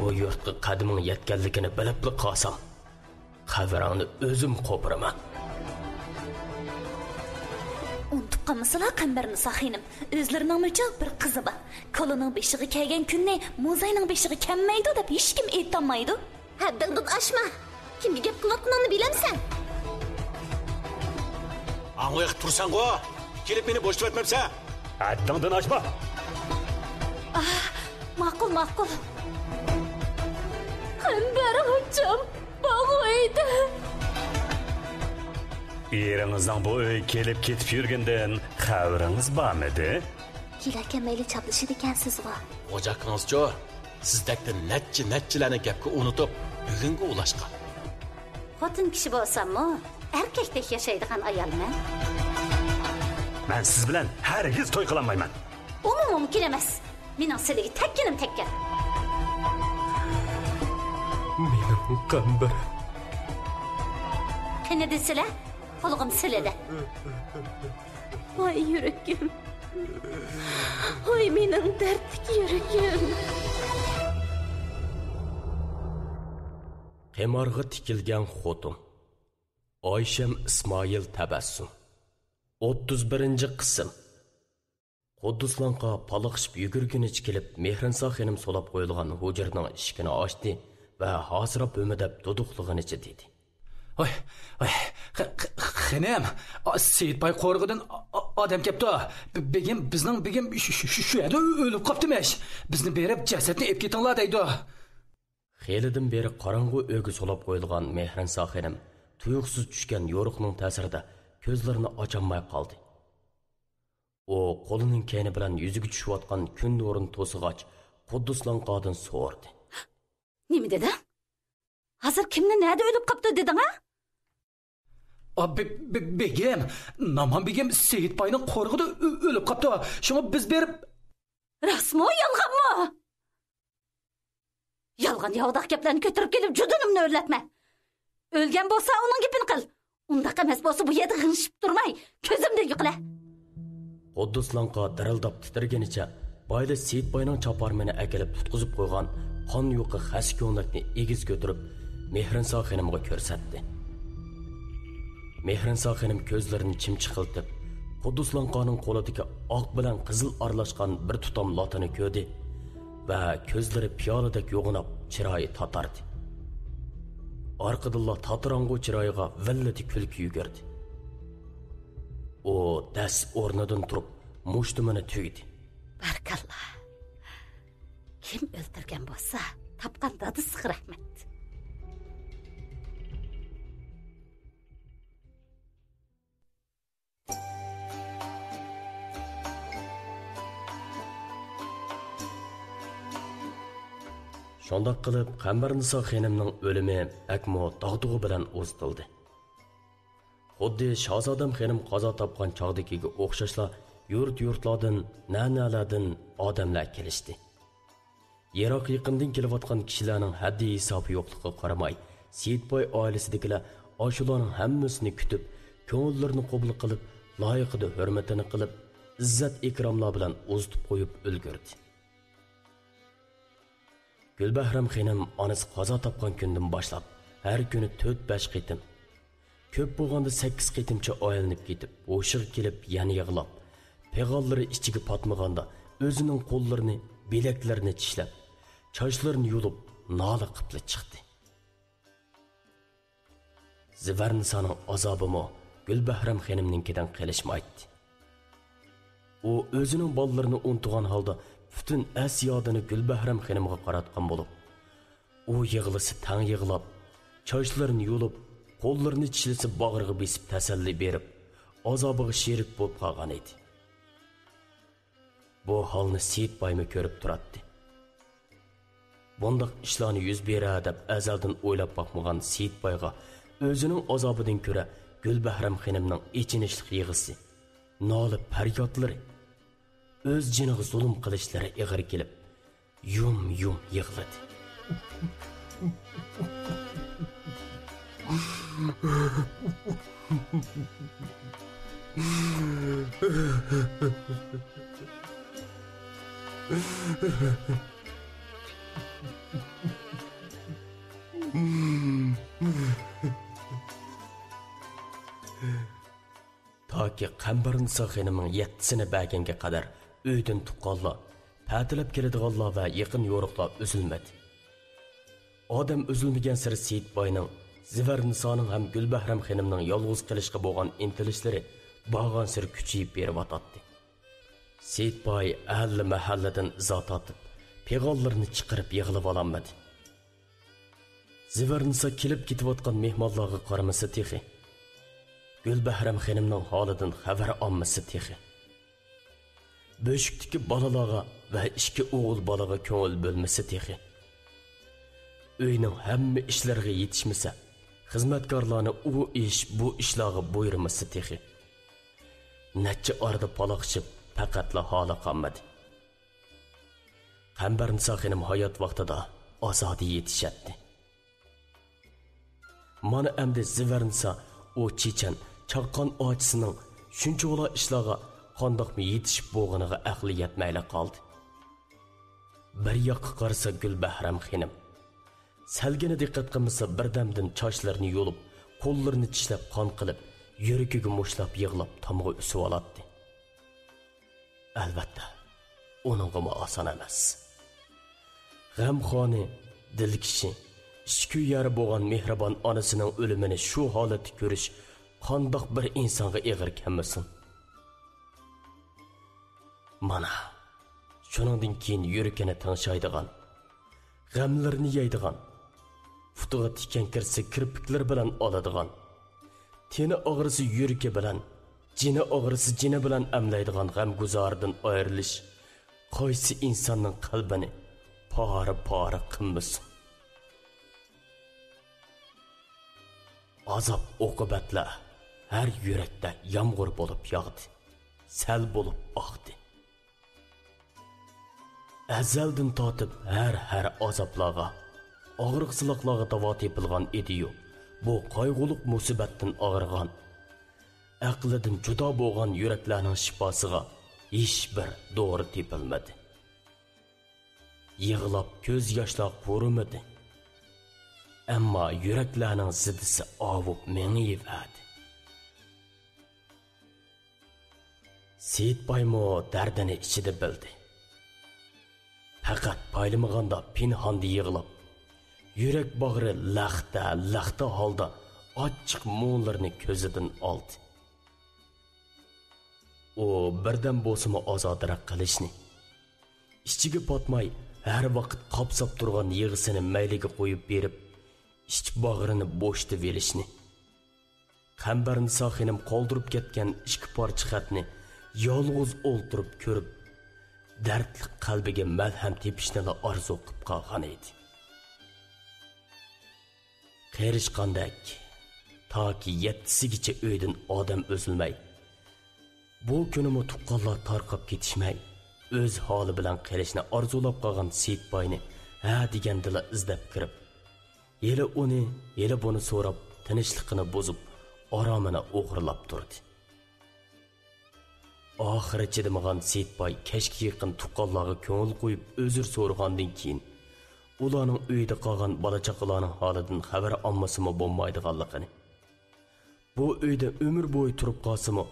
bu yurtqa qadiming yetganligini bilibli qolsam, xabarangni o'zim qo'piraman. Unutib qolmasalar Qambarni Saxinim, o'zlarining mo'chaq bir qizi bor. Kolining beshiga kelgan kunni Muzayning beshiga kelmaydi deb hech kim aytolmaydi. Haddingdan oshma. Kimga gap qilayotganingni bilamsan? Angoyaq tursan-ku. Kelib meni bo'shitib etmabsan. Haddingdan oshma. Ma'qul. Qambar hocam, bo'g'aydi. Eringizning bu uy kelib ketib yurgandan xabaringiz bormidi? Kelaka mayli chaplashidi ekansiz-ku. O'jaqingiz-ku, sizdakda necha-nechalarni gapga unutib, bugunga ulashgan. Xotin kishi bo'lsam-mu, erkakdek yashaydigan ayolman. Men siz bilan hargiz to'y qilolmayman. U mumkin emas. Mening sizlarga takkinim tekkan. Mening Qambar. Qani desizlar? Qo'lig'im siladi. Voy yuragim. Voy mening dardlik yuragim. Qemarg'a tikilgan xotin. Oysham Ismoil tabassum. 31-qism. Qudduslanqa paliqishib yugurgunicha kelib, Mehrinsa xonim solab qo'yilgan hujraning eshigini ochdi va hozirab o'midab duduqlig'icha dedi. Oy, xonim, Seyitbay qo'rg'idan odam kelibdi. Bizning begim shu yerda o'lib qoptimish. Bizni berib jasadni olib ketinglar deydi. Xelidan beri qorong'u o'yga solab qo'yilgan Mehrinsa xonim tuyuqsiz tushgan yo'riqning ta'sirida ko'zlarini ocholmay qoldi. O qo'lining kayni bilan yuziga tushayotgan kun nurini to'sig'ach, Qudduslanqadan so'rdi. Nima dedi? Hozir kimni nada o'lib qopti deding-a? Begim, Naman begim Seyitbayning qo'rg'ida o'lib qopti. Shunga biz berib Rasmo yolg'onmi? Yolg'on yovdaq gaplarni ko'tarib kelib judunimni o'rlatma. O'lgan bo'lsa uning gapini qil. Undaq emas bo'lsa bu yerda g'ingshib turmay, ko'zimda yiqla. Qudduslanqa dirildab titirganicha boyda Seyitbayning chaparmini akelib tutqizib qo'ygan qon yo'qi xas ko'nakni egiz ko'tirib Mehrinsa xonimga ko'rsatdi. Mehrinsa xonim ko'zlarini chimchiqiltib, Qudduslanqaning qo'lidagi oq bilan qizil aralashgan bir tutam lotini ko'rdi va ko'zlari piyoladek yo'g'inab chiroyi tatardi. Orqadilla tatirang'u chiroyiga villati kulki yugurdi. O das o'rnidan turib, mushtumini tugdi. Barkallah. Kim o'ldirgan bo'lsa, topgan dadisiga rahmat. Shundoq qilib, Qambarnisa xonimning o'limi akmo dog'dug'i bilan o'ztildi. Xuddi Shahzodam xonim qazo topgan chog'dagiga o'xshashla yurt-yurtlardan, nanalardan odamlar kelishdi. Yiroq yaqindan kelayotgan kishilarning haddi hisobi yo'qligiga qaramay, Seyitboy oilasidagilar ashularning hammasini kutib, ko'ngillarini qabul qilib, loyiqida hurmatini qilib, izzat ikromlar bilan o'zitib qo'yib ulgurdi. Gulbahram xonim onasi qazo topgan kundan boshlab har kuni 4-5 qitim, ko'p bo'lganda 8 qitimcha oyilinib ketib, o'shig' kelib yana yig'lab, peg'ollari ichiga patmaganda o'zining qo'llarini, bilaklarini tishlab, sochlarini yulib, nola qilib chiqdi. Zivarnisaning azobimi Gulbahram xonimninkidan qilishmaydi. U o'zining bolalarini unutgan holda bütün Asiyodini Gulbahram xonimga qaratgan bo'lib, u yig'lisi tang yig'lab, sochlarini yulib, qo'llarini tishlisi bag'riga besib tasalli berib, azobiga sherik bo'lib qolgan edi. Bu holni Seyitbaymi ko'rib turadi. Bundoq ishlarni yuz beradi deb azaldan o'ylab boqmagan Seyitbayga o'zining azobidan ko'ra Gulbahram xonimning ichinishli yig'isi, nolib faryodlari, o'z jiniga zulm qilishlari ig'ir kelib, yum yig'ladi. Qambarnisa xonimning 7sini berganga qadar uydan tuqqanlar, ta'tilab keladiganlar va yaqin yo'riqlar uzilmadi. Odam uzilmagan siri Seyitboyning, Zivarnisoning ham Gulbahram xonimning yolg'iz qilishga bo'lgan intilishlari bağan sir kuchayib beriyotdi. Seyitboy ahli mahalladan izo tortib, peg'onlarni chiqarib yig'ilib ololmadi. Zivarnisa kelib ketayotgan mehmonlarga qaramasa texi. Gulbahram xonimning holidan xabar olmasa texi. Böşükdagi balalarga va 2 o'g'il balaga ko'ngil bo'lmasa texi. Uyning hamma ishlariga yetishmasa, xizmatkorlarni u ish bu ishlarga buyurmasa texi. Necha orada paloqchib faqatla holi qolmadi. Qambarnisa xonim hayot vaqtida ozodi yetishadi. Mana endi Zivarnisa o chechan chaqqon ochisining shuncha ishlarga qandoqmi yetishib bo'lganiga aqli yetmayla qoldi. Bir yoqqa qarasa Gulbahram xonim salgina diqqat qilmasa birdamdan chochlarini yo'lib, qo'llarini tishlab qon qilib, yuragiga mushlab yig'lab tomg'a usib oladi. Albatta, uningga oson emas. G'amxoni, dilkishi, ishku yari bo'lgan mehribon onasining o'limini shu holatda ko'rish qandoq bir insonga ig'ir kelmasin. Mana, shuningdan keyin yuragini tinchaydigan, g'amlarini yeydigan, futiga tikan kirsa kirpiklar bilan oladigan, teni og'risi yuragi bilan, jini og'risi jini bilan amlaydigan g'amguzardan ayrilish qaysi insonning qalbini pora qilmasin. Azap oqibatlar her yürekte yağmur bolup yağdı, sel bolup aktı. Ezelden tatip her azaplarga, ağırıqsılıqlarga dava tepilgan ediyor. Bu qayg'uluq musibatdan ağırgan, aqlidan juda bo'lgan yüreklerinin şifasıga hiç bir doğru tepilmedi. Yığılab göz yaşlar kurumedi. Ama yüreklerinin zidisi avup mengiyiverdi. Seyitboymo dardini ichida bildi. Faqat paylimaganda pinhanda yig'lab, yurak bag'ri laxta holda ochiq mo'nlarni ko'zidan oldi. O birdan bo'lsimi ozodroq qilishni, ichiga potmay har vaqt qopsab turgan yig'isini mayliga qo'yib berib, ich bag'rini bo'shitib verishni, Qambarnisa xonim qoldirib ketgan 2 parcha xatni yolg'iz o'ltirib ko'rib, dardli qalbiga malham tepishni orzu qilib qolgan edi. Qerishqandak toki 7sigacha uydan odam o'zilmay, bu kunimi tuqqanlar tarqab ketishmay, o'z holi bilan qilishni orzulab qolgan Seyitboyni ha degandila izlab kirib, yeli uni, yeli buni so'rab, tinchligini bozib, oromini o'g'irlab turdi. Oxiri chidamagan Seyitboy kechga yaqin tuqqanlarga ko'ngil qo'yib uzr so'ragandan keyin ularning uyida qolgan bola-chaqalarning holidan xabar olmasimi bo'lmaydiganligini, bu uyda umr bo'yi turib qolsimi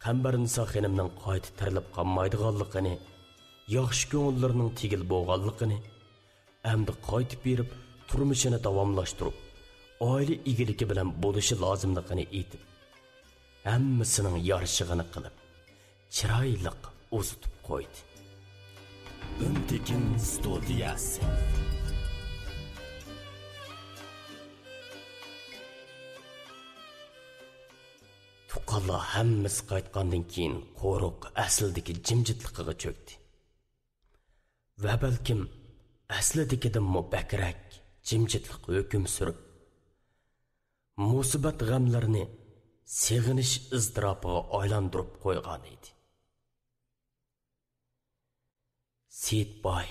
Qambarnisa xonimning qayta tirilib qolmaydiganligini, yaxshi ko'ngillarining tegil bo'lganligini, endi qaytib berib turmushini davomlashtirib, oila egiligi bilan bo'lishi lozimligini aytib, hammasining yarishig'ini qilib, chiroyliq uzitib qo'ydi. Untekin studiyasi. Tuqqanlar hammasi qaytgandan keyin qo'ruq aslidagi jimjitligiga cho'kdi. Va balkim aslidagidan bakrak jimjitlik hukm surib, musibat g'amlarini seg'inish izdirobiga aylantirib qo'ygan edi. Seyitboy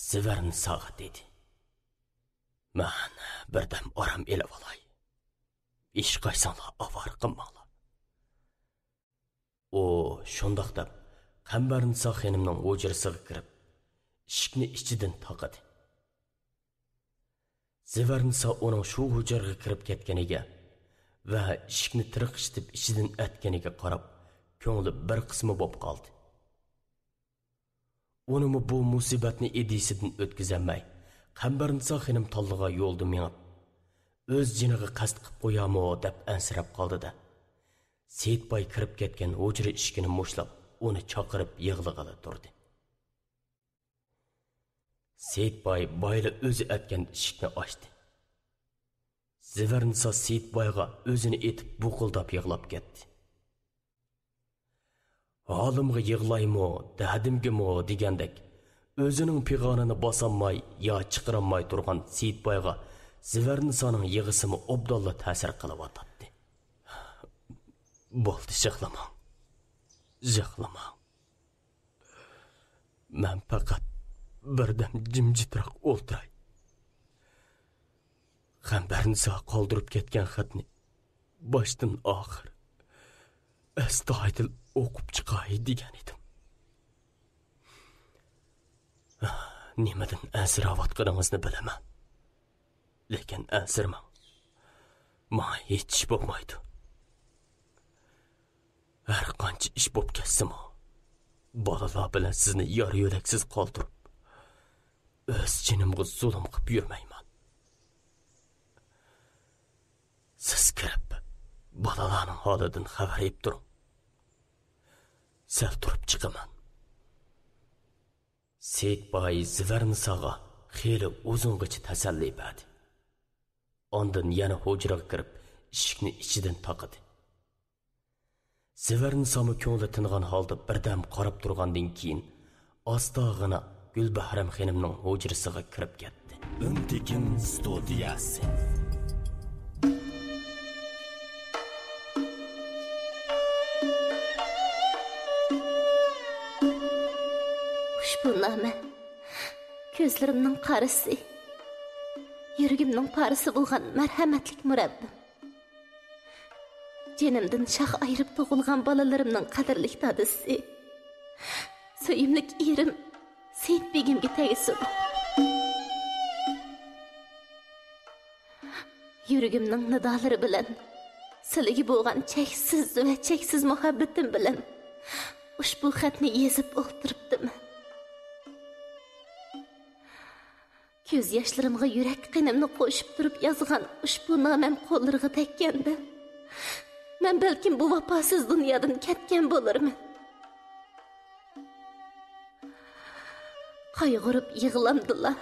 Zivarnisaga dedi: "Man birdam orom elib olay. Ish qaysanglar avar qilmanglar." O shundoq deb Qambarnisa xonimning hujrasiga kirib, eshikni ichidan taqadi. Zivarnisa uning shu hujraga kirib ketganiga va eshikni tirqishtib ichidan atganiga qarab, ko'ngli bir qismi bo'lib qoldi. Unimi bu musibatni edisidan o'tkazolmay, Qambarnisa xonim talliga yo'lda mengib, o'z jiniga qasd qilib qo'yamo deb ansirab qoldi-da. Seyitboy kirib ketgan hujra eshigini mushlab, uni chaqirib yig'lig'ili turdi. Seyitboy boyli o'zi aytgan eshikni ochdi. Zivernisa Seyitboyga o'zini etib buqildab yig'lab ketdi. Halimga yig'laymo, dadimgimi degandek, o'zining pig'onini bosolmay yo chiqaramay turgan Seyitboyga Zivernisaning yig'isimi obdalla ta'sir qilyotdi. Bo'ldi, yig'lamang. Men faqat birdam jimjitroq o'ltiray. Qambarnisa qoldirib ketgan xatni boshdan oxir astoydil o'qib chiqay degan edim. Nimadan ansirayotganingizni bilaman. Lekin ansirmang. Menga hech ish bo'lmaydi. Har qancha ish bo'lib ketsa-mu, bolalar bilan sizni yor yo'laksiz qoldirib, o'z jinimga zulm qilib yurmayman. Siz kirib, bolalarning holidan xabar olib turing. Sal turib chiqaman. Seyitboy Zivernisaga xeyli uzungacha tasalli berdi. Ondan yana hujraga kirib, eshikni ichidan taqidi. Zivernisami ko'ngli tingan holda birdam qarab turgandan keyin ostog'ina Gulbahram xonimning hujrasiga kirib ketdi. Untekin studiyasi. Ushbunama ko'zlarimning qarisi, yuragimning parisi bo'lgan marhamatlik murabbim. Jenimdan shoh ayirib tug'ilgan bolalarimning qadrlik dadisi, suyimlik erim Seyitbegimga tegisin. Yuragimning nidolari bilan, sizlarga bo'lgan cheksiz muhabbatim bilan ushbu xatni yezib o'ltiribdim. Ko'z yoshlarimga yurak qinimni qo'shib turib yozgan ushbu nomam qo'llariga tekkanda, men balkim bu vafosiz dunyodan ketgan bo'larman. Qayg'urib yig'lamdilar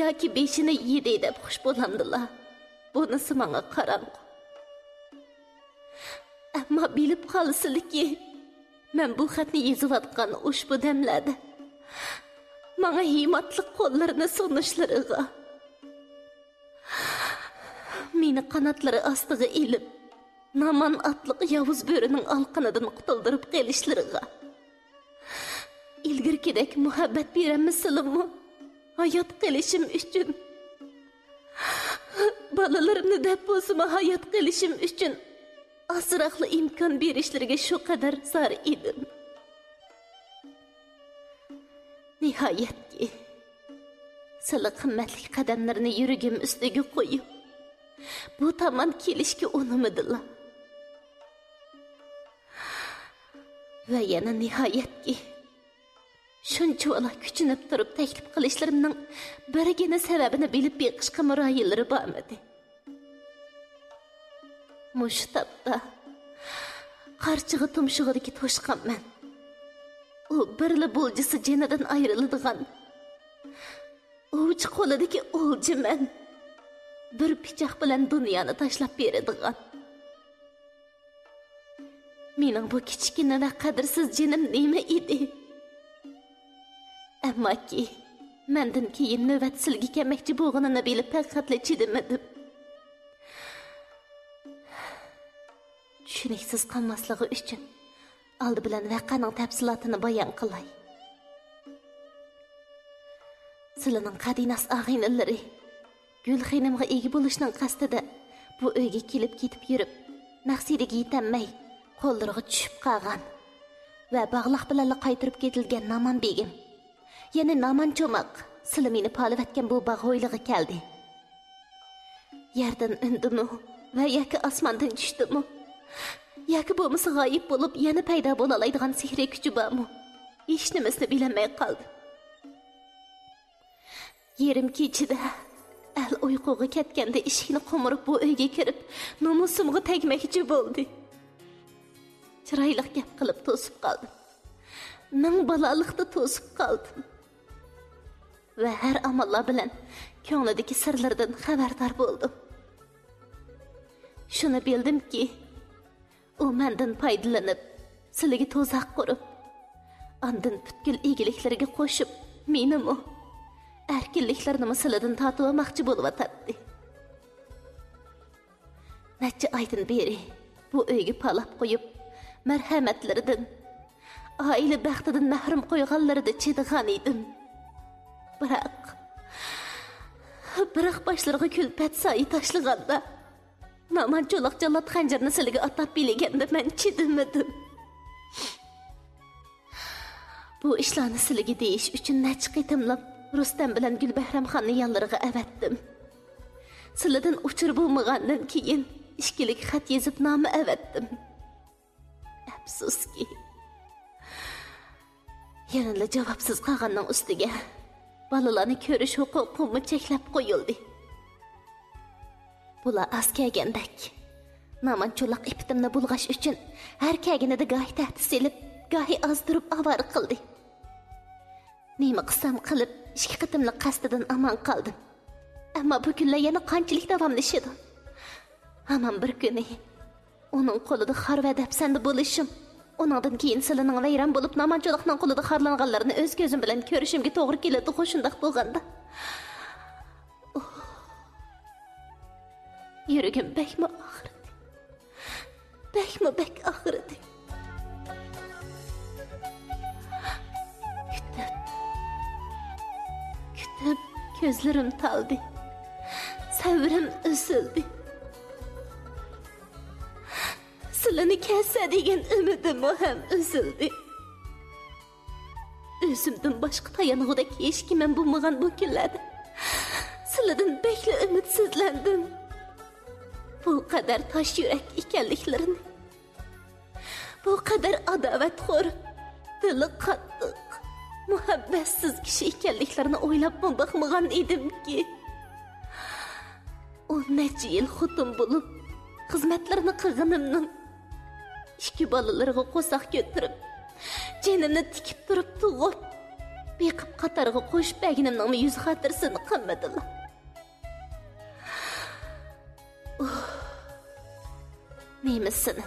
yoki beshini yedi deb xush bo'lamdilar. Bunisi menga qarang'u. Ammo bilib qolsinki, men bu xatni yozayotgan ushbu damlarda menga himmatli qo'llarini sunishlariga, meni qanotlari ostiga ilib, naman atliq yovuz bo'rining alqinidan qutuldirib kelishlariga, ilgirkidek muhabbat beramisilmi, hayot qilishim uchun, bolalarimni deb bo'lsa hayot qilishim uchun asraqli imkon berishlariga shu qadar zor edim. Nihoyatki, sizlar qimmatli qadamlarni yuragim ustiga qo'yib, bu tomon kelishga unimidilar. Va yana nihoyatki, shuncha kuchinib turib taklif qilishlarimning birgina sababini bilib beqishga muroyilari bormadi. Mush tapda qarchig'i tumshug'idagi to'shqanman. U birli bo'ljisi jenidan ayriladigan, uch qo'lidagi o'ljiman, bir pichoq bilan dunyoni tashlab beradigan. Mening bu kichkina va qadrsiz jinim nima edi? Ammoki, mendan keyin navbat silga kelmoqchi bo'lganini bilib faqatla chidamadim. Tushuniksiz qolmasligi uchun oldi bilan voqeaning tafsilotini bayon qilay. Sizlarning qadinas og'aynilari Gul xonimga ega bo'lishning qasdida bu uyga kelib ketib yurib, maqsadiga yetolmay qo'llariga tushib qolgan va bog'liq bilan qaytirib ketilgan Naman begim, yana Naman cho'maq Silimini polivatgan bu bog' ho'ylig'i keldi. Yerdan indimi va yoki osmondan tushdimi? yoki bo'lmasa g'oyib bo'lib yana paydo bo'la oladigan sehriy kuchi bormi? Hech nimasini bilmay qoldim. Yerim kechida al uyquga ketganda eshikni qo'mirib bu uyga kirib, nomusimga tegmoqchi bo'ldi. Chiroyli gap qilib to'sib qoldim. Ming balolikda to'sib qoldim. Va har amallar bilan ko'nglidagi sirlardan xabardor bo'ldim. Shuni bildimki, u mendan foydalanib, sizlarga to'zaq qurib, ondan butkul egiliklarga qo'shib, menimi erkinliklarni sizlardan tortib olmoqchi bo'lyapti. Necha oydan beri bu uyga palab qo'yib, marhamatlaridan, oila baxtidan mahrum qo'yganlarida chidagan edim. Biroq başlarına külpet sayı taşlığanda, naman çolak çalat xanjarını silgi atab biligende men çidimedim. Bu işlarını silgi deyiş üçün neçi qitimlab Rustam bilan Gulbahramxonni yanlarına evetdim. Siladan uçurup olmağandan keyin işkilik xat yezip namı evetdim. Afsus ki, yanıla cevapsız qalğandan üstüge balalarni ko'rish huquqimni cheklab qo'yildi. Bular az kelgandek, naman cho'loq ipitimni bulg'ash uchun har kelganida gohi tahdid selib, gohi ozdirib avor qildi. Nima qilsam qilib, ikki qitimliq qasdidan aman qoldim. Ammo bu kunlar yana qanchalik davomlashadi. Hamon bir kuni uning qo'lida xor va dafsanda bo'lishim, ondan keyin sizlarning vayron bo'lib, namancho'liqning qo'lida xorlanganlarni o'z ko'zim bilan ko'rishimga to'g'ri keladi. Xo'shundoq bo'lganda, yuragim bakma og'ridi. Bak og'ridi. Kutib ko'zlarim taldi. Sabrim uzildi. Sizlarni kelsa degan umidim ham uzildi. O'zimdan boshqa tayanug'idek hech kim men bo'lmagan bu kunlarda sizlardan bekli umidsizlandim. Bu qadar tosh yurak ekanliklarini, bu qadar adovatxo'r, dili qattiq, muhabbatsiz kishi ekanliklarini o'ylab boqmagan edimki. 10 necha yil xotin bo'lib, xizmatlarini qilganimning ikki bolalarga qo'saq ko'tirib, jenimni tikib turib tug'ib, beqib qatarga qo'shib baginimning yuz xotirsini qilmadilar. Nemisini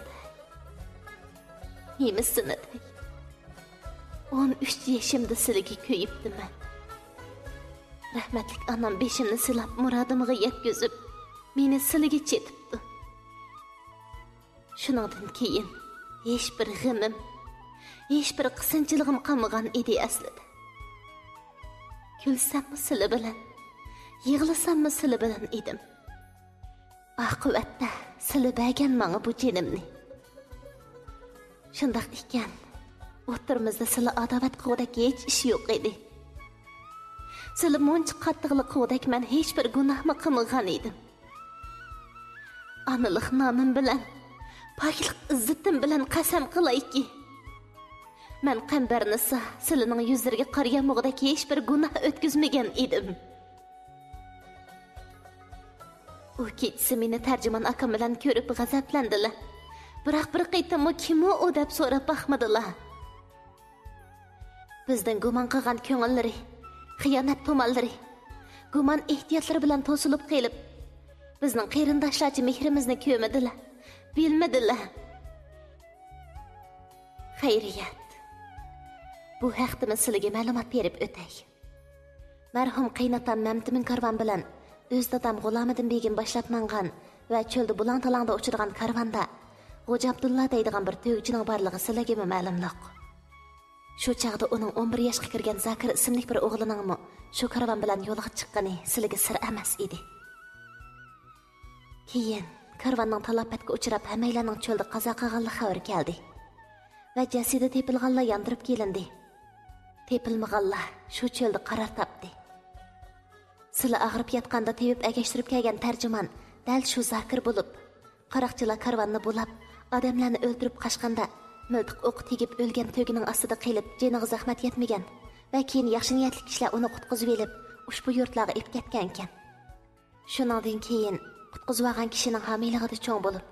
13 yaşımda sizlarga ko'yibdiman. Rahmatlik anam beshimni silab murodimga yetkazib, meni sizlarga chetibdi. Shundan keyin hech bir g'imim, hech bir qisinchiligim qolmagan edi aslida. Kulsammi sizlar bilan, yig'lasammi sizlar bilan edim. Oqibatda sizlar bergan menga bu jenimni. Shundoq ekan, o'rtamizda sizlar adovat qilgudek hech ish yo'q edi. Sizlar muncha qattiqlik qilgudek men hech bir gunohmi qilmagan edim. Analik nomim bilan, poklik izzatim bilan qasam qilayki, men Qambarnisa sizlarning yuzlariga qarayamog'idek hech bir gunoh o'tkazmagan edim. U kechasi meni tarjimon akam bilan ko'rib g'azablandilar. Biroq bir qaytimi kim u deb so'rab baxmadilar. Bizdan gumon qilgan ko'ngillari, xiyonat to'mallari, gumon ehtiyotlari bilan to'silib qelib, bizning qarindoshlarcha mehrimizni ko'madilar, bilmadilar. Xayriyat. Bu haqda sizlarga ma'lumot berib o'tay. Marhum qaynotam Mamtimin karvon bilan o'z dadam G'ulomidin begim boshlab mangan va cho'lda bulang-talangda uchirgan karvonda Xo'ja Abdulla deydigan bir to'ychining borligi sizlarga ma'lumliq. Shu chaqda uning 11 yoshga kirgan Zakir ismli bir o'g'lining shu karvon bilan yo'lga chiqqani sizlarga sir emas edi. Keyin karvonning talafotga uchrab hammalarning cho'lda qazo qilganligi xabar keldi. Va jasadi tepilganlar yondirib kelindi. Tepilmaganlar shu cho'lda qarar topdi. Sizlar ag'rib yotganda tevib agashtirib kelgan tarjimon dal shu Zakir bo'lib, qaroqchilar karvonni bo'lib, odamlarni o'ldirib qochganda miltiq o'q tegib o'lgan to'gining ostida qilib jeniga zahmat yetmagan va keyin yaxshi niyatli kishilar uni qutqizib elib ushbu yurtlarga ep ketgan ekan. Shundan keyin qutqizib olgan kishining homiyligida cho'ng bo'lib,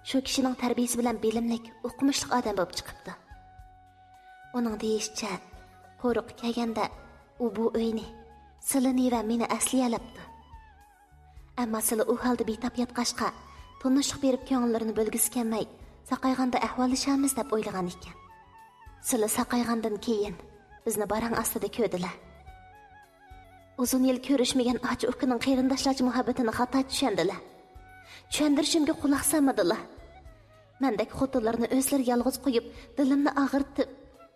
shu kishining tarbiyasi bilan bilimlik, o'qimishli odam bo'lib chiqibdi. Uning deyishicha, qo'riq kelganda u bu uyni, silini va meni asliyalabdi. Ammo sili u holda betap yotqashqa, tunishlik berib ko'ngillarni bo'lgisi kelmay, saqayganda ahvollashamiz deb o'ylagan ekan. Sili saqaygandan keyin bizni barang ostida ko'rdilar. Uzun yil ko'rishmagan och ukining qarindoshlarcha muhabbatini xato tushundilar. Tushundirishimga quloq solmadilar. Mendek xotinlarni o'zlari yolg'iz qo'yib, dilimni og'irtib,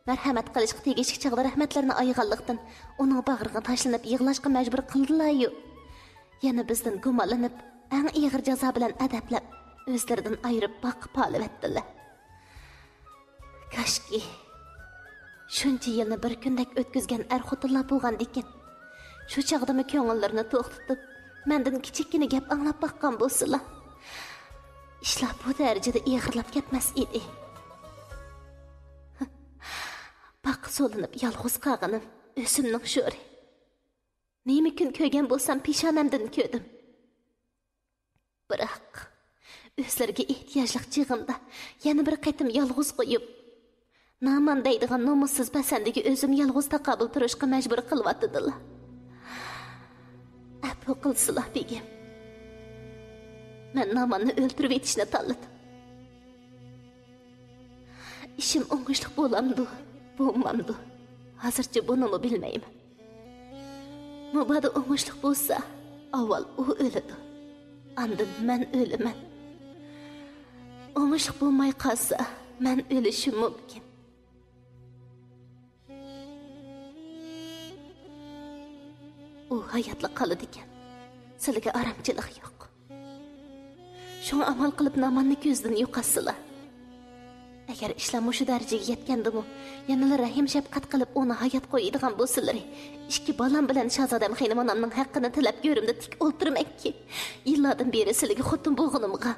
marhamat qilishga tegishli chaqda rahmatlarini ayganlikdan uning bag'riga tashlanib yig'lashga majbur qildilar-yu. Yana bizdan gumonlanib, eng ig'ir jazo bilan adablab, o'zlaridan ayirib boqib qolibdilar. Kashki shuncha yilni bir kundek o'tkazgan xotinlar bo'lgan ekan. Shu chaqdami ko'ngillarni to'xtatib, mendan kichikkina gap anglab boqqan bo'lsalar, ishlar bu darajada ig'irlab ketmas edi. Baq so'linib yolg'iz qolganim o'zimning sho'ri. Nima kun ko'rgan bo'lsam peshonamdan ko'rdim. Biroq o'zlariga ehtiyojli chig'imda yana bir qaytim yolg'iz qo'yib, naman deydigan nomussiz pasandiga o'zim yolg'iz taqobil turishga majbur qilyotdilar. Apu qilsilar begim. Men namanni o'ldirib etishni tanladim. İşim o'ngishli bo'lamdi, bo'lmamdi. Hozircha buni bilmayman. Mabodo o'ngishli bo'lsa, avval u o'ladi. Andin men o'laman. O'ngishli bo'lmay qolsa, men o'lishim mumkin. U hayotli qoladi ekan. Sizlarga aramchilik yo'q. Shuni amal qilib namanni ko'zdan yo'qotsalar. Agar ishlar shu darajaga yetgandimi, yana rahim shafqat qilib uni hayot qo'yadigan bo'lsalar, ikki bolam bilan Shahzodam Xanim onamning haqqini tilab ko'rimda tik o'ltirmakki. Yillardan beri sizlarga xotin bo'lganimga,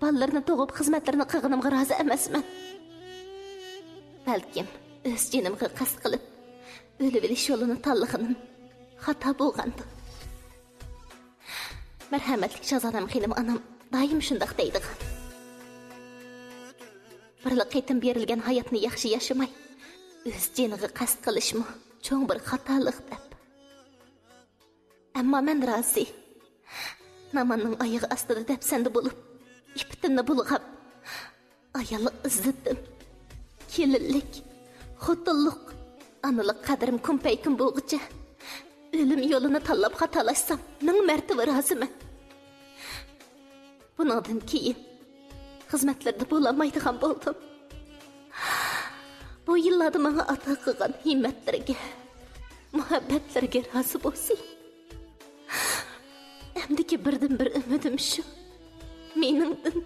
bolalarni tug'ib xizmatlarini qilganimga rozi emasman. Balkim o'z jinimga qasd qilib o'lib olish yo'lini tanlaganim xato bo'lgandi. Marhamatli Shahzodam Xanim onam doim shunday deydigan. Birla qaytim berilgan hayotni yaxshi yashamay, o'z jiniga qasd qilishmi cho'ng bir xatolik deb. Ammo men rozi. Namanning oyog'i ostida depsanda bo'lib, ipitimni bulg'ab, ayollik izladim. Kelinlik, xotinlik, analik qadrim kumpaykum bo'lguncha o'lim yo'lini tanlab xatolashsam, ming martaba roziman. Bundan keyin xizmatlarda bo'lamaydigan bo'ldim. Bu yillarda menga ata qilgan himmatlarga, muhabbatlarga rozi bo'lsin. Hamdiki birdan bir umidim shu. Meningdan,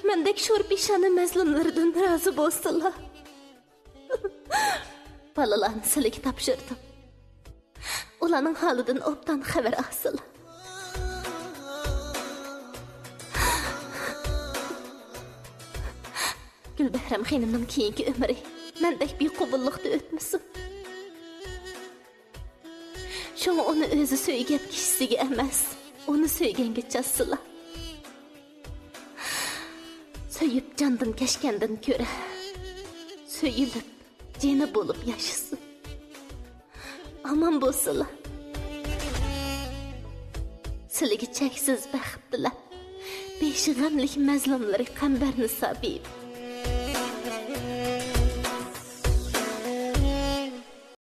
mendek sho'rpeshani mazlumlardan rozi bo'lsinlar. Balalarni sizlarga topshirdim. Ularning holidan obdan xabar olsinlar. Gulbahram Xanimning keyingi umri mendek bequbullikda o'tmasin. Shuni uni o'zi so'ygan kishisiga emas, uni so'yganga chassizlar. So'yib jondan kashgandan ko'ra, so'yilib jeni bo'lib yashasin. Aman bo'lsinlar. Sizlarga cheksiz baxt tilab, beshi g'amlik mazlumlari qambarni sabib